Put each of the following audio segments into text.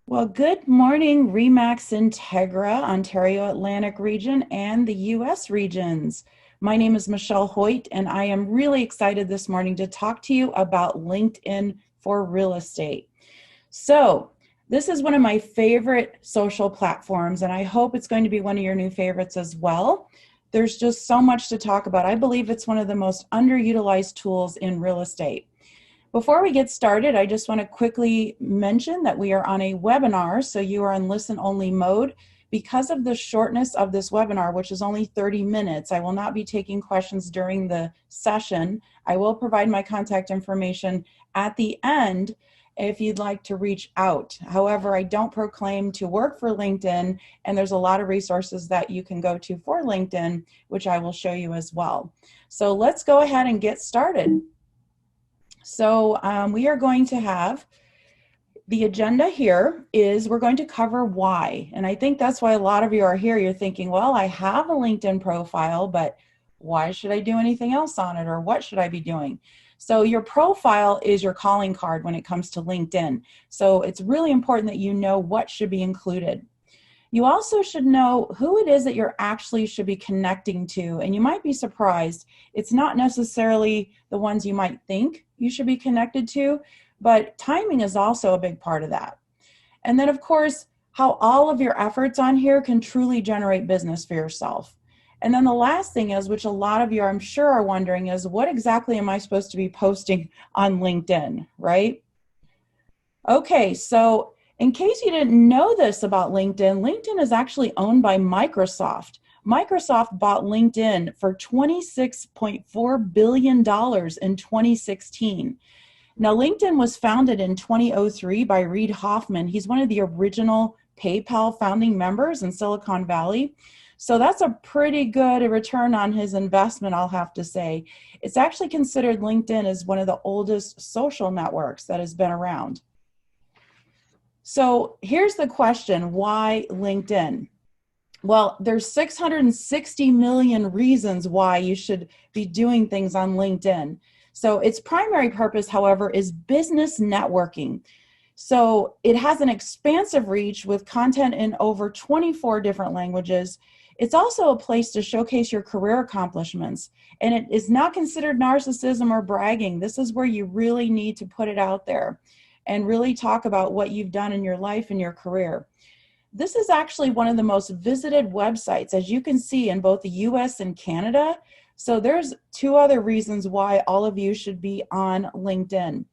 Well, good morning, Remax Integra, Ontario Atlantic region, and the US regions. My name is Michelle Hoyt, and I am really excited this morning to talk to you about LinkedIn for real estate. So, this is one of my favorite social platforms, and I hope it's going to be one of your new favorites as well. There's just so much to talk about. I believe it's one of the most underutilized tools in real estate. Before we get started, I just want to quickly mention that we are on a webinar, so you are in listen-only mode. Because of the shortness of this webinar, which is only 30 minutes, I will not be taking questions during the session. I will provide my contact information at the end if you'd like to reach out. However, I don't proclaim to work for LinkedIn, and there's a lot of resources that you can go to for LinkedIn, which I will show you as well. So let's go ahead and get started. So we are going to have the agenda here is we're going to cover why. And I think that's why a lot of you are here. You're thinking, well, I have a LinkedIn profile, but why should I do anything else on it? Or what should I be doing? So your profile is your calling card when it comes to LinkedIn. So it's really important that you know what should be included. You also should know who it is that you're actually should be connecting to. And you might be surprised. It's not necessarily the ones you might think you should be connected to, but timing is also a big part of that. And then, of course, how all of your efforts on here can truly generate business for yourself. And then the last thing is, which a lot of you I'm sure are wondering, is what exactly am I supposed to be posting on LinkedIn, right? Okay, so in case you didn't know this about LinkedIn, LinkedIn is actually owned by Microsoft. Microsoft bought LinkedIn for $26.4 billion in 2016. Now, LinkedIn was founded in 2003 by Reid Hoffman. He's one of the original PayPal founding members in Silicon Valley. So that's a pretty good return on his investment, I'll have to say. It's actually considered LinkedIn as one of the oldest social networks that has been around. So here's the question, why LinkedIn? Well, there's 660 million reasons why you should be doing things on LinkedIn. So its primary purpose, however, is business networking. So it has an expansive reach with content in over 24 different languages. It's also a place to showcase your career accomplishments. And it is not considered narcissism or bragging. This is where you really need to put it out there and really talk about what you've done in your life and your career. This is actually one of the most visited websites, as you can see, in both the US and Canada. So there's two other reasons why all of you should be on LinkedIn.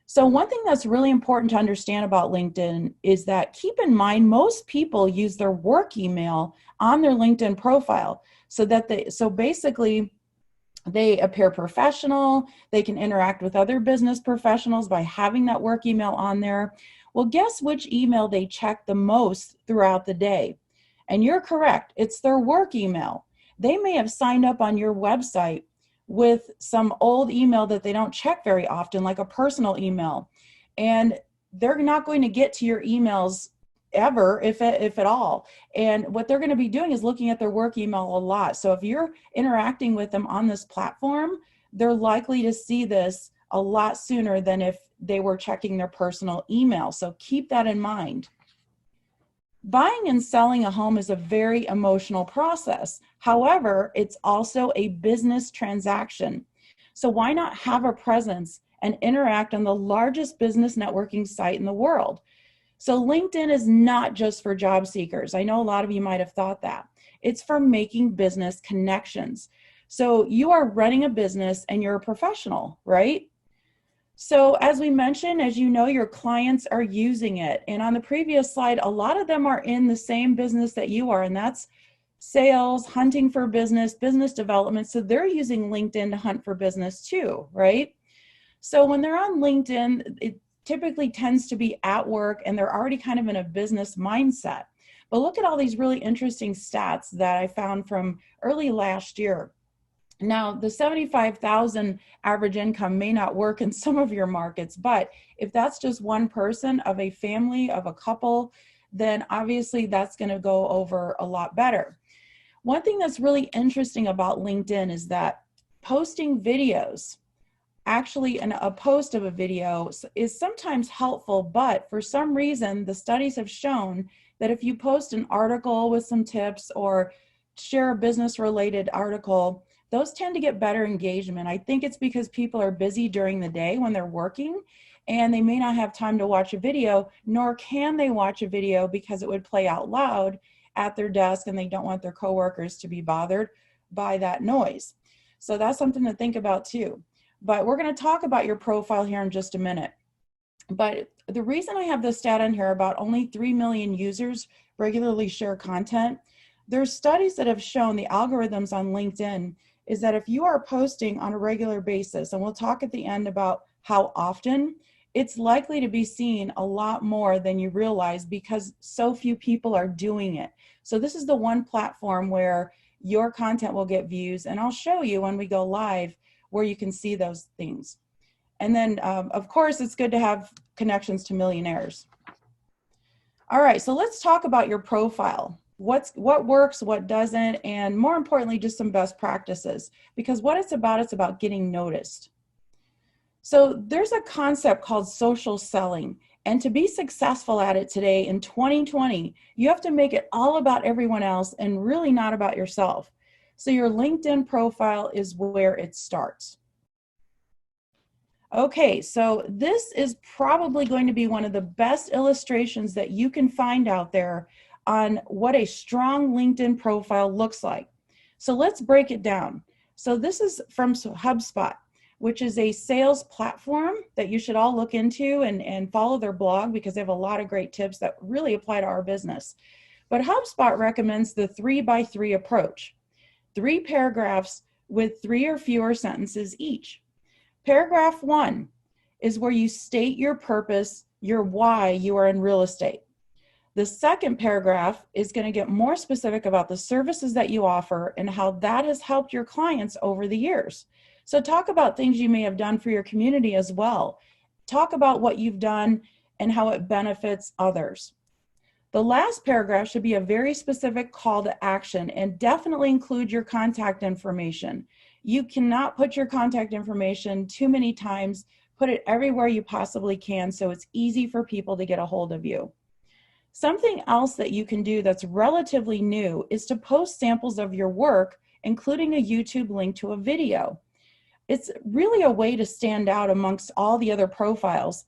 So one thing that's really important to understand about LinkedIn is that keep in mind most people use their work email on their LinkedIn profile so basically they appear professional, they can interact with other business professionals by having that work email on there. Well, guess which email they check the most throughout the day? And you're correct, it's their work email. They may have signed up on your website with some old email that they don't check very often, like a personal email. And they're not going to get to your emails ever, if at all. And what they're going to be doing is looking at their work email a lot. So if you're interacting with them on this platform, they're likely to see this a lot sooner than if they were checking their personal email. So keep that in mind. Buying and selling a home is a very emotional process. However, it's also a business transaction. So why not have a presence and interact on the largest business networking site in the world? So LinkedIn is not just for job seekers. I know a lot of you might have thought that. It's for making business connections. So you are running a business and you're a professional, right? So as we mentioned, as you know, your clients are using it. And on the previous slide, a lot of them are in the same business that you are, and that's sales, hunting for business, business development. So they're using LinkedIn to hunt for business too, right? So when they're on LinkedIn, it typically tends to be at work and they're already kind of in a business mindset. But look at all these really interesting stats that I found from early last year. Now, the 75,000 average income may not work in some of your markets, but if that's just one person of a family, of a couple, then obviously that's going to go over a lot better. One thing that's really interesting about LinkedIn is that posting videos actually a post of a video is sometimes helpful, but for some reason, the studies have shown that if you post an article with some tips or share a business related article, those tend to get better engagement. I think it's because people are busy during the day when they're working and they may not have time to watch a video, nor can they watch a video because it would play out loud at their desk and they don't want their coworkers to be bothered by that noise. So that's something to think about too. But we're going to talk about your profile here in just a minute. But the reason I have this stat in here about only 3 million users regularly share content, there's studies that have shown the algorithms on LinkedIn is that if you are posting on a regular basis, and we'll talk at the end about how often, it's likely to be seen a lot more than you realize because so few people are doing it. So this is the one platform where your content will get views, and I'll show you when we go live where you can see those things. And then, of course, it's good to have connections to millionaires. All right, so let's talk about your profile. What works, what doesn't, and more importantly, just some best practices. Because what it's about getting noticed. So there's a concept called social selling. And to be successful at it today in 2020, you have to make it all about everyone else and really not about yourself. So your LinkedIn profile is where it starts. Okay, so this is probably going to be one of the best illustrations that you can find out there on what a strong LinkedIn profile looks like. So let's break it down. So this is from HubSpot, which is a sales platform that you should all look into and follow their blog because they have a lot of great tips that really apply to our business. But HubSpot recommends the 3x3 approach. 3 paragraphs with 3 or fewer sentences each. Paragraph 1 is where you state your purpose, your why you are in real estate. The second paragraph is going to get more specific about the services that you offer and how that has helped your clients over the years. So talk about things you may have done for your community as well. Talk about what you've done and how it benefits others. The last paragraph should be a very specific call to action and definitely include your contact information. You cannot put your contact information too many times. Put it everywhere you possibly can so it's easy for people to get a hold of you. Something else that you can do that's relatively new is to post samples of your work, including a YouTube link to a video. It's really a way to stand out amongst all the other profiles.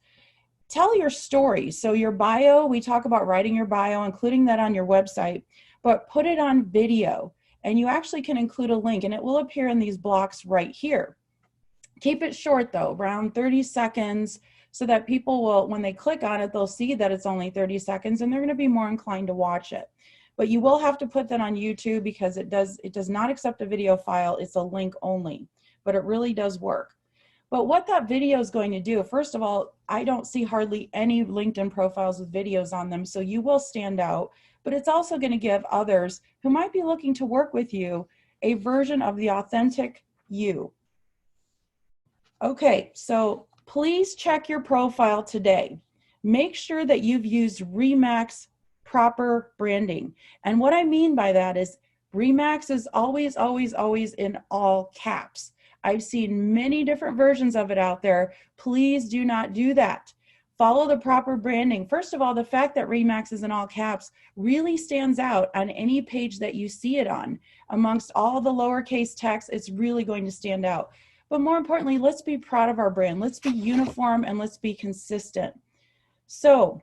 Tell your story. So your bio, we talk about writing your bio, including that on your website, but put it on video. And you actually can include a link and it will appear in these blocks right here. Keep it short though, around 30 seconds, so that people will, when they click on it, they'll see that it's only 30 seconds and they're going to be more inclined to watch it. But you will have to put that on YouTube because it does not accept a video file. It's a link only, but it really does work. But what that video is going to do, first of all, I don't see hardly any LinkedIn profiles with videos on them, so you will stand out, but it's also going to give others who might be looking to work with you a version of the authentic you. Okay, so please check your profile today. Make sure that you've used Remax proper branding. And what I mean by that is Remax is always, always, always in all caps. I've seen many different versions of it out there. Please do not do that. Follow the proper branding. First of all, the fact that Remax is in all caps really stands out on any page that you see it on. Amongst all the lowercase text, it's really going to stand out. But more importantly, let's be proud of our brand. Let's be uniform and let's be consistent. So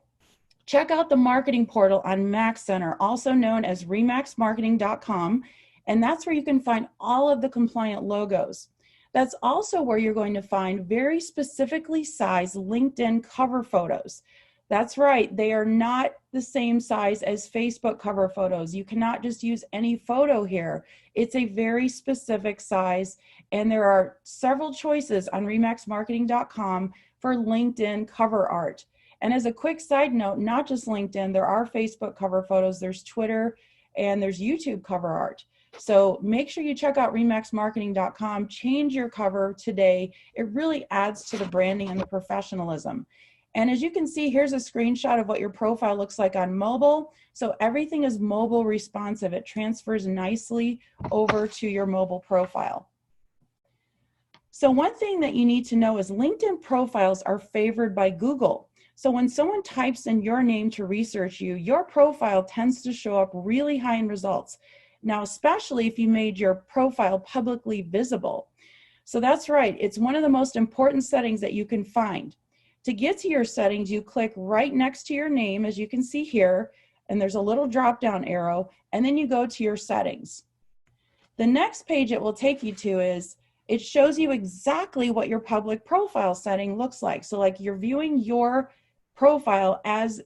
check out the marketing portal on Max Center, also known as remaxmarketing.com. And that's where you can find all of the compliant logos. That's also where you're going to find very specifically sized LinkedIn cover photos. That's right, they are not the same size as Facebook cover photos. You cannot just use any photo here. It's a very specific size, and there are several choices on remaxmarketing.com for LinkedIn cover art. And as a quick side note, not just LinkedIn, there are Facebook cover photos, there's Twitter, and there's YouTube cover art. So make sure you check out remaxmarketing.com, change your cover today. It really adds to the branding and the professionalism. And as you can see, here's a screenshot of what your profile looks like on mobile. So everything is mobile responsive. It transfers nicely over to your mobile profile. So one thing that you need to know is LinkedIn profiles are favored by Google. So when someone types in your name to research you, your profile tends to show up really high in results. Now, especially if you made your profile publicly visible. So that's right, it's one of the most important settings that you can find. To get to your settings, you click right next to your name, as you can see here, and there's a little drop-down arrow, and then you go to your settings. The next page it will take you to is, it shows you exactly what your public profile setting looks like. So like you're viewing your profile as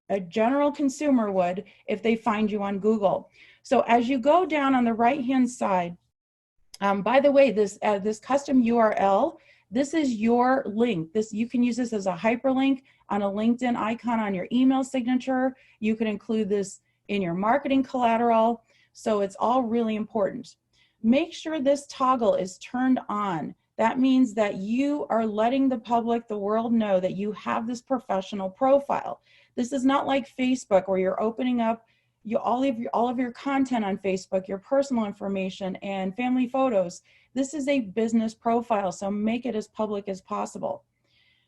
a general consumer would if they find you on Google. So as you go down on the right-hand side, by the way, this custom URL, this is your link. You can use this as a hyperlink on a LinkedIn icon on your email signature. You can include this in your marketing collateral. So it's all really important. Make sure this toggle is turned on. That means that you are letting the public, the world know that you have this professional profile. This is not like Facebook where you're opening up all of your content on Facebook, your personal information and family photos. This is a business profile, so make it as public as possible.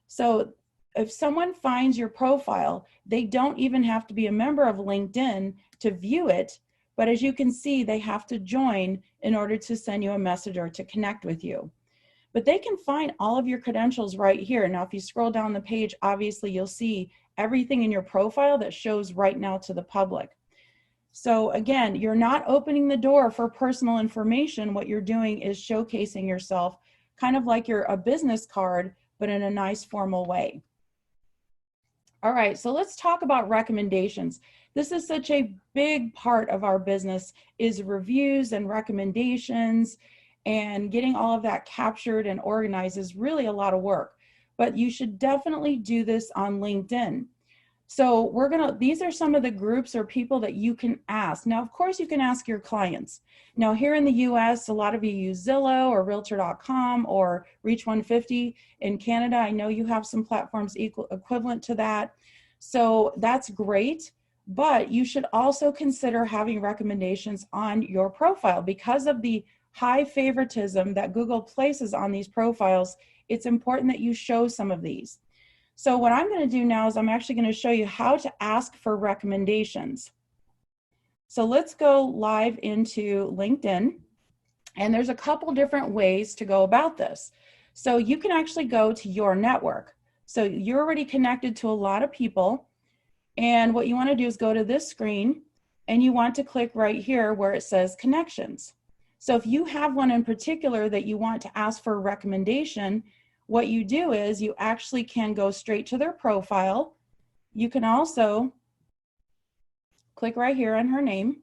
So if someone finds your profile, they don't even have to be a member of LinkedIn to view it, but as you can see, they have to join in order to send you a message or to connect with you. But they can find all of your credentials right here. Now, if you scroll down the page, obviously you'll see everything in your profile that shows right now to the public. So again, you're not opening the door for personal information. What you're doing is showcasing yourself, kind of like you're a business card, but in a nice formal way. All right, so let's talk about recommendations. This is such a big part of our business, is reviews and recommendations, and getting all of that captured and organized is really a lot of work, but you should definitely do this on LinkedIn. So these are some of the groups or people that you can ask. Now, of course, you can ask your clients. Now, here in the US, a lot of you use Zillow or Realtor.com or Reach 150. In Canada, I know you have some platforms equivalent to that. So that's great, but you should also consider having recommendations on your profile. Because of the high favoritism that Google places on these profiles, it's important that you show some of these. So what I'm going to do now is I'm actually going to show you how to ask for recommendations. So let's go live into LinkedIn, and there's a couple different ways to go about this. So you can actually go to your network. So you're already connected to a lot of people, and what you want to do is go to this screen, and you want to click right here where it says connections. So if you have one in particular that you want to ask for a recommendation, what you do is you actually can go straight to their profile. You can also click right here on her name.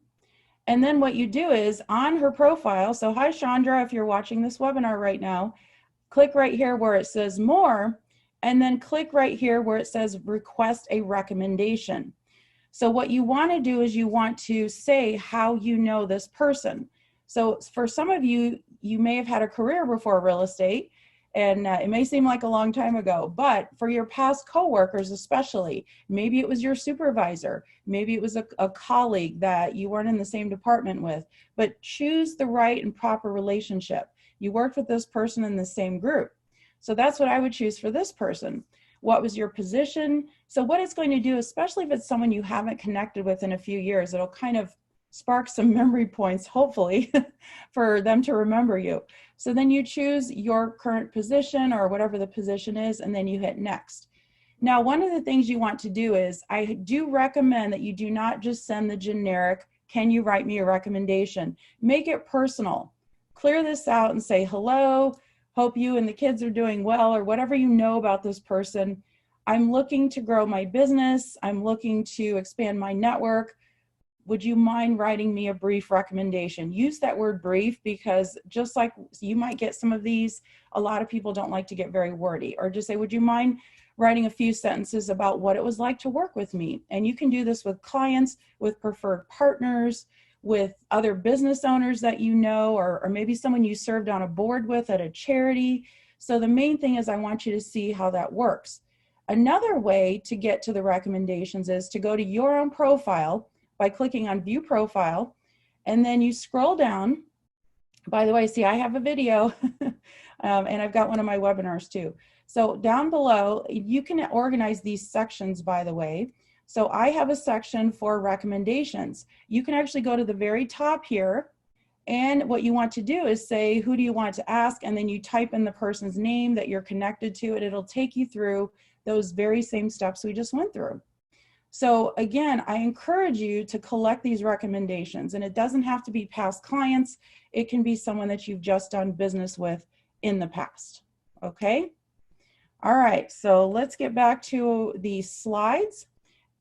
And then what you do is on her profile, so hi Chandra, if you're watching this webinar right now, click right here where it says more, and then click right here where it says request a recommendation. So what you want to do is you want to say how you know this person. So for some of you, you may have had a career before real estate, and it may seem like a long time ago, but for your past coworkers especially, maybe it was your supervisor, maybe it was a colleague that you weren't in the same department with, but choose the right and proper relationship. You worked with this person in the same group. So that's what I would choose for this person. What was your position? So what it's going to do, especially if it's someone you haven't connected with in a few years, it'll kind of spark some memory points, hopefully, for them to remember you. So then you choose your current position or whatever the position is, and then you hit next. Now, one of the things you want to do is, I do recommend that you do not just send the generic, can you write me a recommendation? Make it personal. Clear this out and say, hello, hope you and the kids are doing well, or whatever you know about this person. I'm looking to grow my business. I'm looking to expand my network. Would you mind writing me a brief recommendation? Use that word brief, because just like you might get some of these, a lot of people don't like to get very wordy. Or just say, would you mind writing a few sentences about what it was like to work with me? And you can do this with clients, with preferred partners, with other business owners that you know, or maybe someone you served on a board with at a charity. So the main thing is I want you to see how that works. Another way to get to the recommendations is to go to your own profile by clicking on View Profile, and then you scroll down. By the way, see, I have a video. And I've got one of my webinars too. So down below, you can organize these sections, by the way. So I have a section for recommendations. You can actually go to the very top here, and what you want to do is say, who do you want to ask? And then you type in the person's name that you're connected to, and it'll take you through those very same steps we just went through. So again, I encourage you to collect these recommendations, and it doesn't have to be past clients. It can be someone that you've just done business with in the past, okay? All right, so let's get back to the slides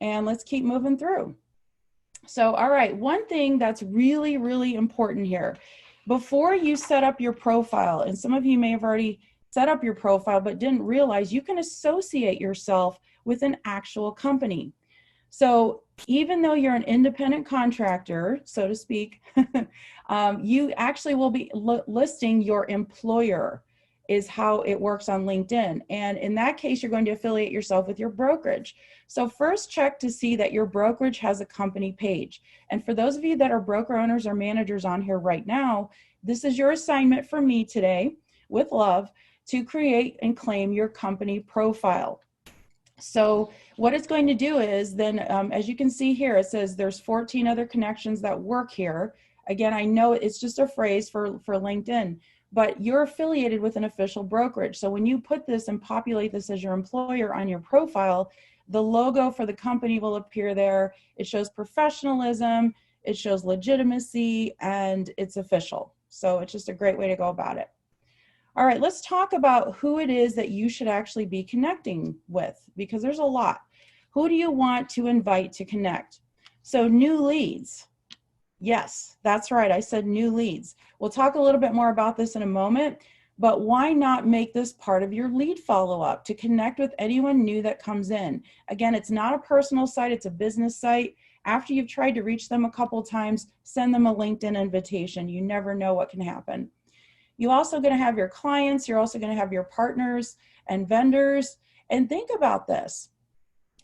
and let's keep moving through. So, all right, one thing that's really, really important here, before you set up your profile, and some of you may have already set up your profile but didn't realize you can associate yourself with an actual company. So even though you're an independent contractor, so to speak, you actually will be listing your employer, is how it works on LinkedIn. And in that case, you're going to affiliate yourself with your brokerage. So first check to see that your brokerage has a company page. And for those of you that are broker owners or managers on here right now, this is your assignment from me today with love to create and claim your company profile. So what it's going to do is then, as you can see here, it says there's 14 other connections that work here. Again, I know it's just a phrase for LinkedIn, but you're affiliated with an official brokerage. So when you put this and populate this as your employer on your profile, the logo for the company will appear there. It shows professionalism, it shows legitimacy, and it's official. So it's just a great way to go about it. All right, let's talk about who it is that you should actually be connecting with, because there's a lot. Who do you want to invite to connect? So new leads. Yes, that's right. I said new leads. We'll talk a little bit more about this in a moment, but why not make this part of your lead follow-up to connect with anyone new that comes in? Again, it's not a personal site, it's a business site. After you've tried to reach them a couple times, send them a LinkedIn invitation. You never know what can happen. You're also going to have your clients, you're also going to have your partners and vendors. And think about this.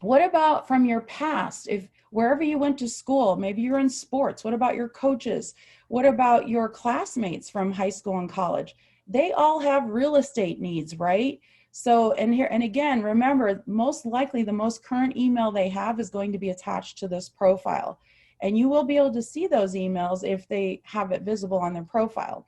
What about from your past? If wherever you went to school, maybe you're in sports, what about your coaches? What about your classmates from high school and college? They all have real estate needs, right? So, and again, remember, most likely the most current email they have is going to be attached to this profile. And you will be able to see those emails if they have it visible on their profile.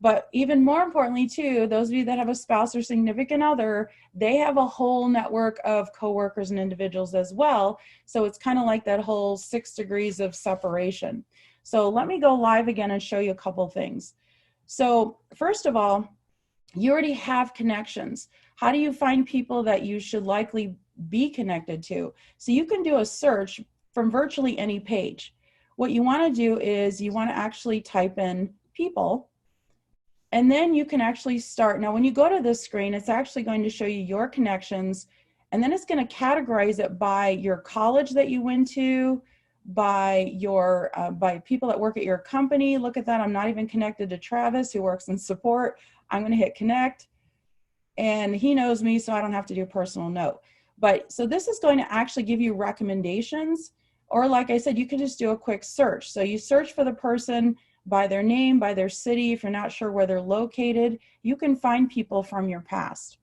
But even more importantly too, those of you that have a spouse or significant other, they have a whole network of coworkers and individuals as well. So it's kind of like that whole 6 degrees of separation. So let me go live again and show you a couple things. So first of all, you already have connections. How do you find people that you should likely be connected to? So you can do a search from virtually any page. What you want to do is you want to actually type in people. And then you can actually start. Now, when you go to this screen, it's actually going to show you your connections, and then it's going to categorize it by your college that you went to, by your by people that work at your company. Look at that. I'm not even connected to Travis, who works in support. I'm going to hit connect, and he knows me, so I don't have to do a personal note. But so this is going to actually give you recommendations, or like I said, you can just do a quick search. So you search for the person by their name, by their city. If you're not sure where they're located, you can find people from your past.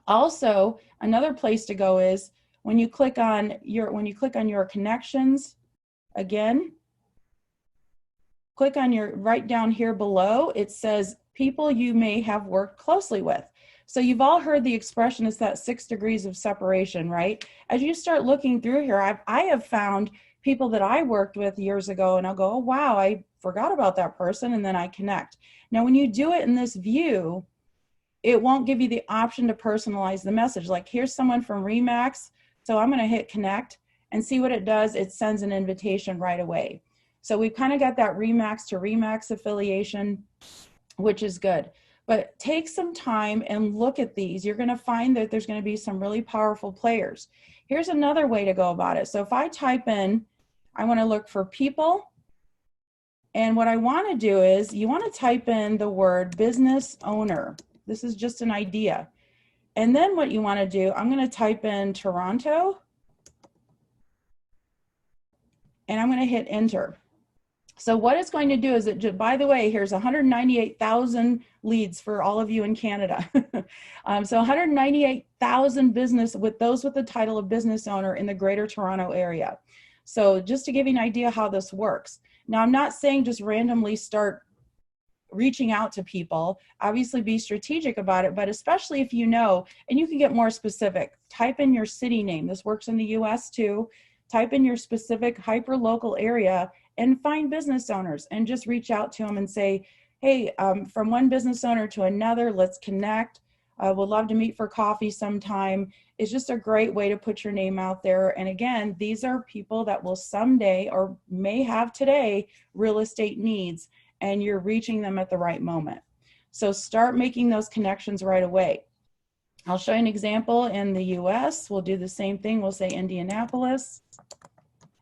Also, another place to go is when you click on your connections, again, click on your right down here below, it says people you may have worked closely with. So you've all heard the expression, it's that 6 degrees of separation, right? As you start looking through here, I have found people that I worked with years ago, and I'll go, oh, wow, I forgot about that person, and then I connect. Now, when you do it in this view, it won't give you the option to personalize the message. Like, here's someone from Remax, so I'm going to hit connect, and see what it does. It sends an invitation right away. So we've kind of got that Remax to Remax affiliation, which is good. But take some time and look at these. You're going to find that there's going to be some really powerful players. Here's another way to go about it. So if I type in, I want to look for people. And what I want to do is you want to type in the word business owner. This is just an idea. And then what you want to do, I'm going to type in Toronto. And I'm going to hit enter. So what it's going to do is by the way, here's 198,000 leads for all of you in Canada. So 198,000 business with those with the title of business owner in the Greater Toronto area. So just to give you an idea how this works. Now, I'm not saying just randomly start reaching out to people. Obviously be strategic about it, but especially if you know, and you can get more specific, type in your city name. This works in the US too. Type in your specific hyper local area and find business owners and just reach out to them and say, hey, from one business owner to another, let's connect. Would love to meet for coffee sometime. It's just a great way to put your name out there. And again, these are people that will someday or may have today real estate needs, and you're reaching them at the right moment. So start making those connections right away. I'll show you an example in the US. We'll do the same thing. We'll say Indianapolis.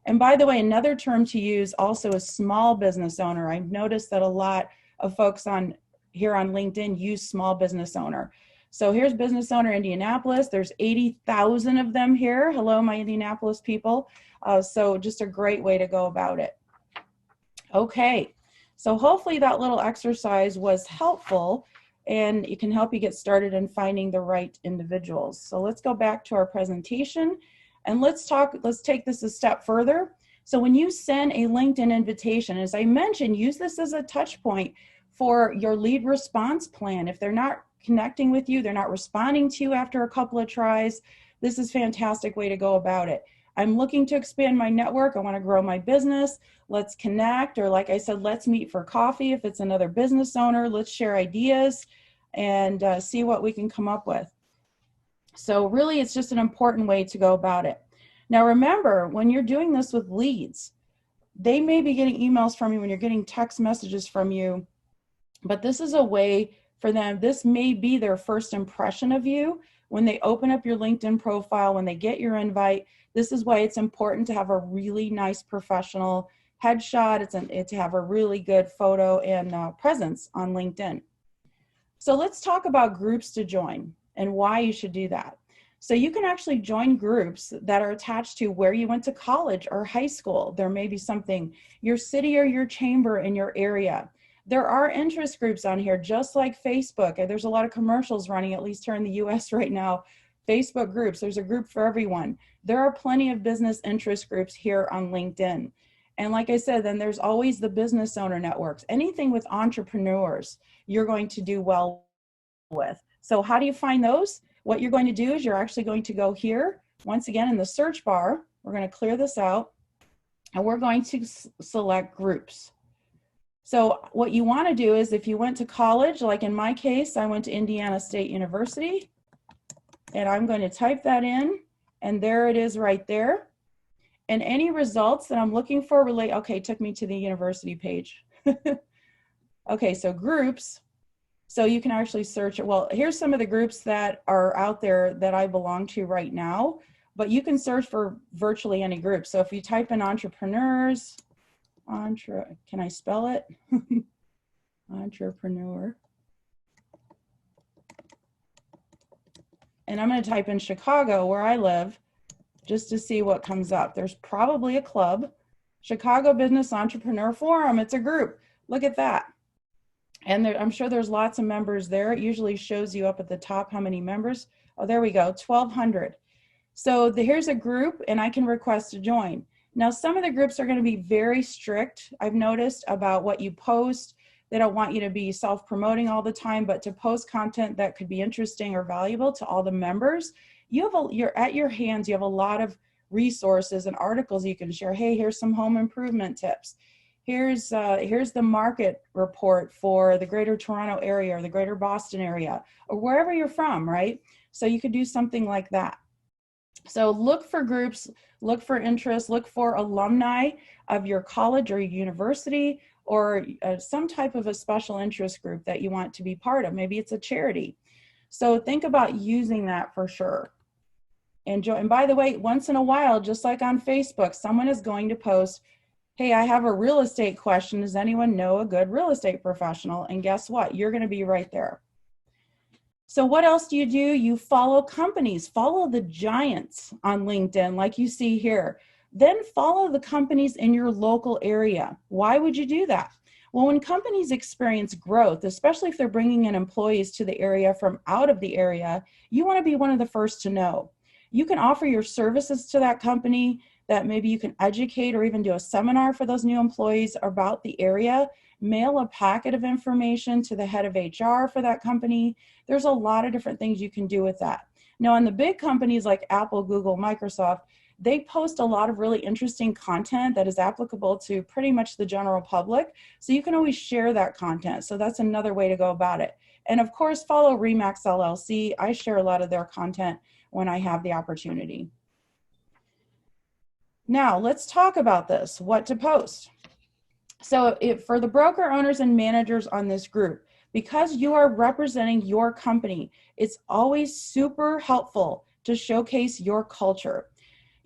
And by the way, another term to use also is small business owner. I've noticed that a lot of folks here on LinkedIn use small business owner. So here's business owner Indianapolis. There's 80,000 of them here. Hello, my Indianapolis people. So just a great way to go about it. Okay, so hopefully that little exercise was helpful and it can help you get started in finding the right individuals. So let's go back to our presentation. And let's take this a step further. So when you send a LinkedIn invitation, as I mentioned, use this as a touch point for your lead response plan. If they're not connecting with you, they're not responding to you after a couple of tries, this is a fantastic way to go about it. I'm looking to expand my network. I want to grow my business. Let's connect, or like I said, let's meet for coffee. If it's another business owner, let's share ideas and see what we can come up with. So really, it's just an important way to go about it. Now, remember, when you're doing this with leads, they may be getting emails from you when you're getting text messages from you, but this is a way for them. This may be their first impression of you when they open up your LinkedIn profile, when they get your invite. This is why it's important to have a really nice professional headshot. It's to have a really good photo and presence on LinkedIn. So let's talk about groups to join and why you should do that. So you can actually join groups that are attached to where you went to college or high school. There may be something, your city or your chamber in your area. There are interest groups on here, just like Facebook. And there's a lot of commercials running, at least here in the US right now. Facebook groups, there's a group for everyone. There are plenty of business interest groups here on LinkedIn. And like I said, then there's always the business owner networks. Anything with entrepreneurs, you're going to do well with. So how do you find those? What you're going to do is you're actually going to go here, once again in the search bar, we're going to clear this out, and we're going to select groups. So what you want to do is if you went to college, like in my case, I went to Indiana State University, and I'm going to type that in, and there it is right there. And any results that I'm looking for relate, okay, took me to the university page. Okay, so groups. So you can actually search it. Well, here's some of the groups that are out there that I belong to right now, but you can search for virtually any group. So if you type in entrepreneurs, can I spell it? Entrepreneur. And I'm going to type in Chicago, where I live, just to see what comes up. There's probably a club, Chicago Business Entrepreneur Forum. It's a group. Look at that. And there, I'm sure there's lots of members there. It usually shows you up at the top how many members. Oh, there we go, 1,200. So here's a group, and I can request to join. Now, some of the groups are going to be very strict, I've noticed, about what you post. They don't want you to be self-promoting all the time, but to post content that could be interesting or valuable to all the members. You're at your hands. You have a lot of resources and articles you can share. Hey, here's some home improvement tips. Here's the market report for the Greater Toronto area or the Greater Boston area or wherever you're from, right? So you could do something like that. So look for groups, look for interests, look for alumni of your college or university or some type of a special interest group that you want to be part of. Maybe it's a charity. So think about using that for sure. And by the way, once in a while, just like on Facebook, someone is going to post, hey, I have a real estate question. Does anyone know a good real estate professional? And guess what? You're going to be right there. So what else do? You follow companies, follow the giants on LinkedIn, like you see here. Then follow the companies in your local area. Why would you do that? Well, when companies experience growth, especially if they're bringing in employees to the area from out of the area, you want to be one of the first to know. You can offer your services to that company, that maybe you can educate or even do a seminar for those new employees about the area, mail a packet of information to the head of HR for that company. There's a lot of different things you can do with that. Now, on the big companies like Apple, Google, Microsoft, they post a lot of really interesting content that is applicable to pretty much the general public. So you can always share that content. So that's another way to go about it. And of course, follow Remax LLC. I share a lot of their content when I have the opportunity. Now let's talk about this, what to post. So for the broker owners and managers on this group, because you are representing your company, it's always super helpful to showcase your culture.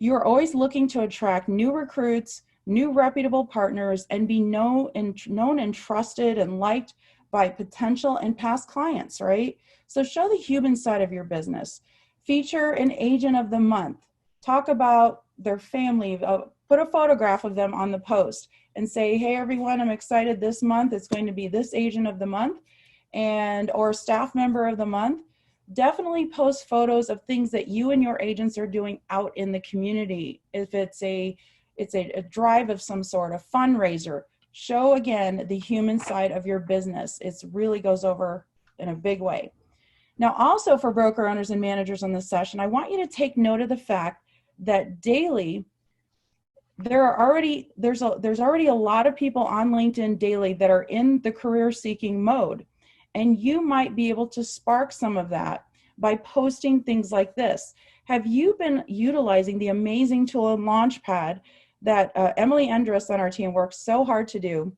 You're always looking to attract new recruits, new reputable partners, and be known and trusted and liked by potential and past clients, right? So show the human side of your business. Feature an agent of the month. Talk about their family. Put a photograph of them on the post and say, hey, everyone, I'm excited this month. It's going to be this agent of the month or staff member of the month. Definitely post photos of things that you and your agents are doing out in the community. If it's a drive of some sort, a fundraiser, show again the human side of your business. It really goes over in a big way. Now, also for broker owners and managers on this session, I want you to take note of the fact that daily, there's already a lot of people on LinkedIn daily that are in the career seeking mode. And you might be able to spark some of that by posting things like this. Have you been utilizing the amazing tool in Launchpad that Emily Endress on our team works so hard to do?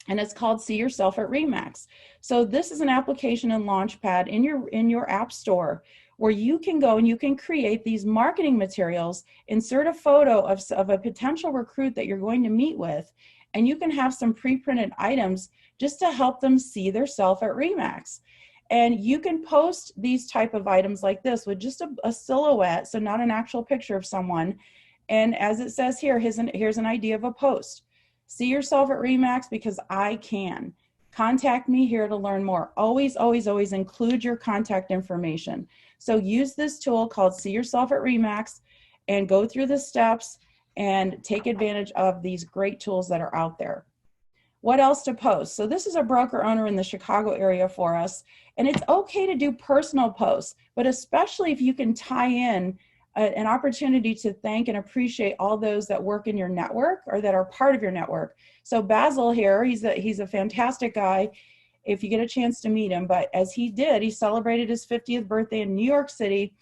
And it's called See Yourself at Remax. So this is an application in Launchpad in your app store where you can go and you can create these marketing materials, insert a photo of a potential recruit that you're going to meet with, and you can have some pre-printed items just to help them see their self at Remax. And you can post these type of items like this with just a silhouette, so not an actual picture of someone. And as it says here, here's an idea of a post. See yourself at Remax because I can. Contact me here to learn more. Always, always, always include your contact information. So use this tool called See Yourself at Remax and go through the steps and take advantage of these great tools that are out there. What else to post? So this is a broker owner in the Chicago area for us, and it's okay to do personal posts, but especially if you can tie in an opportunity to thank and appreciate all those that work in your network or that are part of your network. So Basil here, he's a fantastic guy if you get a chance to meet him, but as he celebrated his 50th birthday in New York City.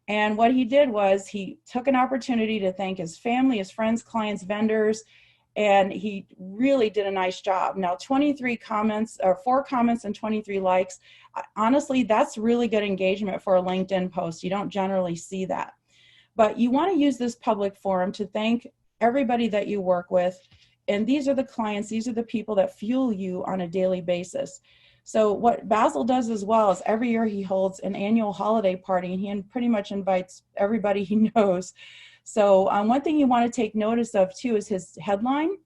And what he did was he took an opportunity to thank his family, his friends, clients, vendors, and he really did a nice job. Now, 4 comments and 23 likes. Honestly, that's really good engagement for a LinkedIn post. You don't generally see that. But you want to use this public forum to thank everybody that you work with. And these are the clients, these are the people that fuel you on a daily basis. So what Basil does as well is every year he holds an annual holiday party, and he pretty much invites everybody he knows. So one thing you want to take notice of too is his headline.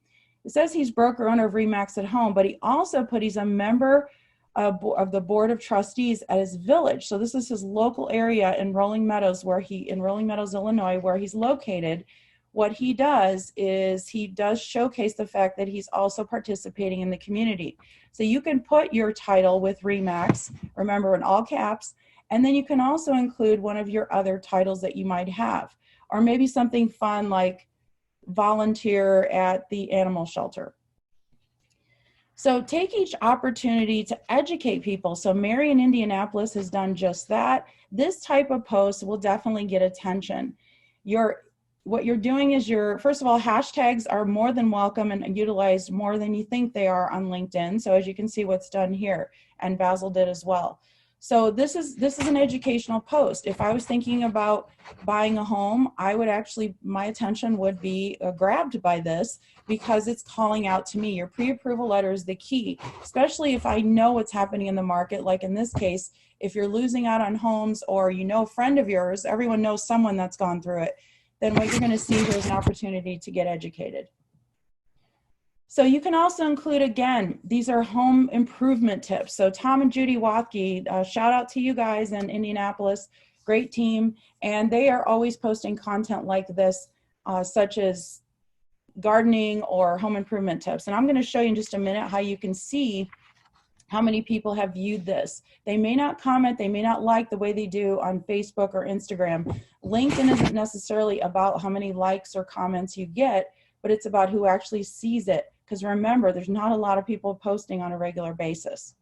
It says he's broker owner of Remax at home, but he also he's a member of the board of trustees at his village. So this is his local area in Rolling Meadows, Illinois, where he's located. What he does is he does showcase the fact that he's also participating in the community. So you can put your title with Remax, remember in all caps, and then you can also include one of your other titles that you might have, or maybe something fun like volunteer at the animal shelter. So take each opportunity to educate people. So Mary in Indianapolis has done just that. This type of post will definitely get attention. What you're doing is first of all, hashtags are more than welcome and utilized more than you think they are on LinkedIn. So as you can see what's done here, and Basil did as well. So this is an educational post. If I was thinking about buying a home, my attention would be grabbed by this because it's calling out to me. Your pre-approval letter is the key, especially if I know what's happening in the market. Like in this case, if you're losing out on homes or a friend of yours, everyone knows someone that's gone through it. then what you're going to see here is an opportunity to get educated. So you can also include, again, these are home improvement tips. So Tom and Judy Wathke, shout out to you guys in Indianapolis, great team. And they are always posting content like this, such as gardening or home improvement tips. And I'm going to show you in just a minute how you can see how many people have viewed this. They may not comment, they may not like the way they do on Facebook or Instagram. LinkedIn isn't necessarily about how many likes or comments you get, but it's about who actually sees it. Because remember, there's not a lot of people posting on a regular basis.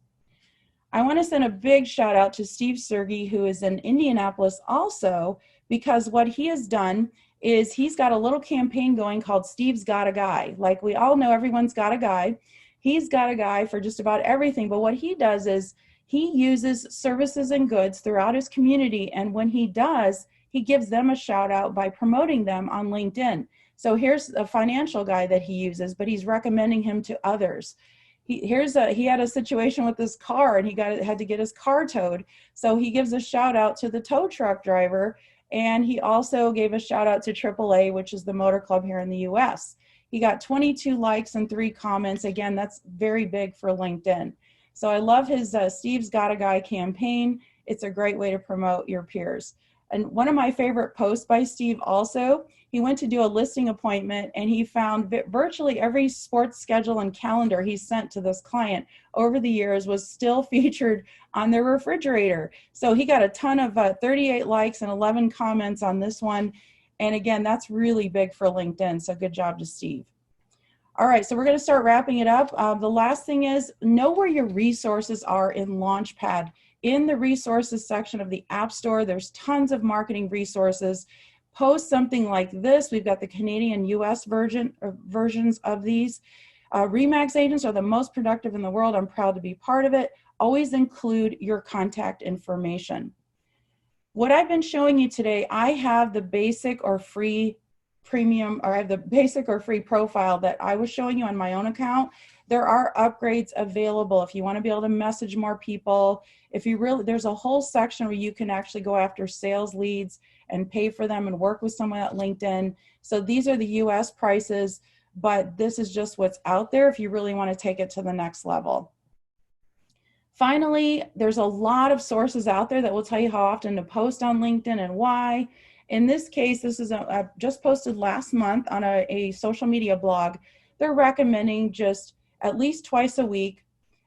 I want to send a big shout out to Steve Sergey, who is in Indianapolis also, because what he has done is he's got a little campaign going called Steve's Got a Guy. Like we all know, everyone's got a guy. He's got a guy for just about everything. But what he does is he uses services and goods throughout his community. And when he does, he gives them a shout out by promoting them on LinkedIn. So here's a financial guy that he uses, but he's recommending him to others. He had a situation with his car and had to get his car towed. So he gives a shout out to the tow truck driver. And he also gave a shout out to AAA, which is the motor club here in the US. He got 22 likes and 3 comments. Again, that's very big for LinkedIn. So I love his Steve's Got a Guy campaign. It's a great way to promote your peers. And one of my favorite posts by Steve also, he went to do a listing appointment and he found virtually every sports schedule and calendar he sent to this client over the years was still featured on their refrigerator. So he got a ton of 38 likes and 11 comments on this one. And again, that's really big for LinkedIn. So good job to Steve. All right, so we're going to start wrapping it up. The last thing is know where your resources are in Launchpad. In the resources section of the App Store, there's tons of marketing resources. Post something like this. We've got the Canadian US versions of these. Remax agents are the most productive in the world. I'm proud to be part of it. Always include your contact information. What I've been showing you today, I have the basic or free premium, or I have the basic or free profile that I was showing you on my own account. There are upgrades available if you want to be able to message more people. If you really, there's a whole section where you can actually go after sales leads and pay for them and work with someone at LinkedIn. So these are the US prices, but this is just what's out there if you really want to take it to the next level. Finally, there's a lot of sources out there that will tell you how often to post on LinkedIn and why. In this case, this is just posted last month on a social media blog. They're recommending just at least twice a week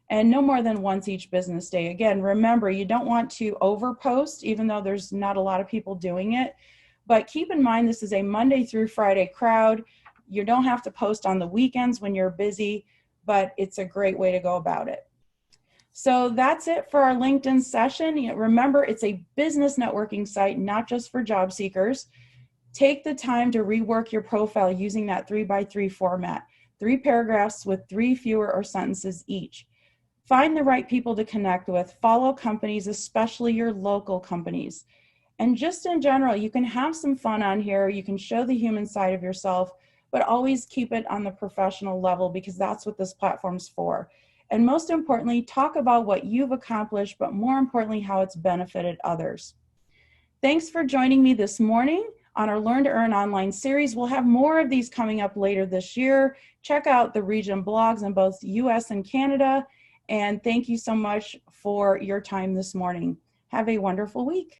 and no more than once each business day. Again, remember, you don't want to overpost, even though there's not a lot of people doing it. But keep in mind, this is a Monday through Friday crowd. You don't have to post on the weekends when you're busy, but it's a great way to go about it. So that's it for our LinkedIn session. Remember, it's a business networking site, not just for job seekers. Take the time to rework your profile using that 3x3 format. 3 paragraphs with 3 fewer or sentences each. Find the right people to connect with. Follow companies, especially your local companies. And just in general, you can have some fun on here. You can show the human side of yourself, but always keep it on the professional level because that's what this platform's for. And most importantly, talk about what you've accomplished, but more importantly, how it's benefited others. Thanks for joining me this morning on our Learn to Earn online series. We'll have more of these coming up later this year. Check out the region blogs in both US and Canada. And thank you so much for your time this morning. Have a wonderful week.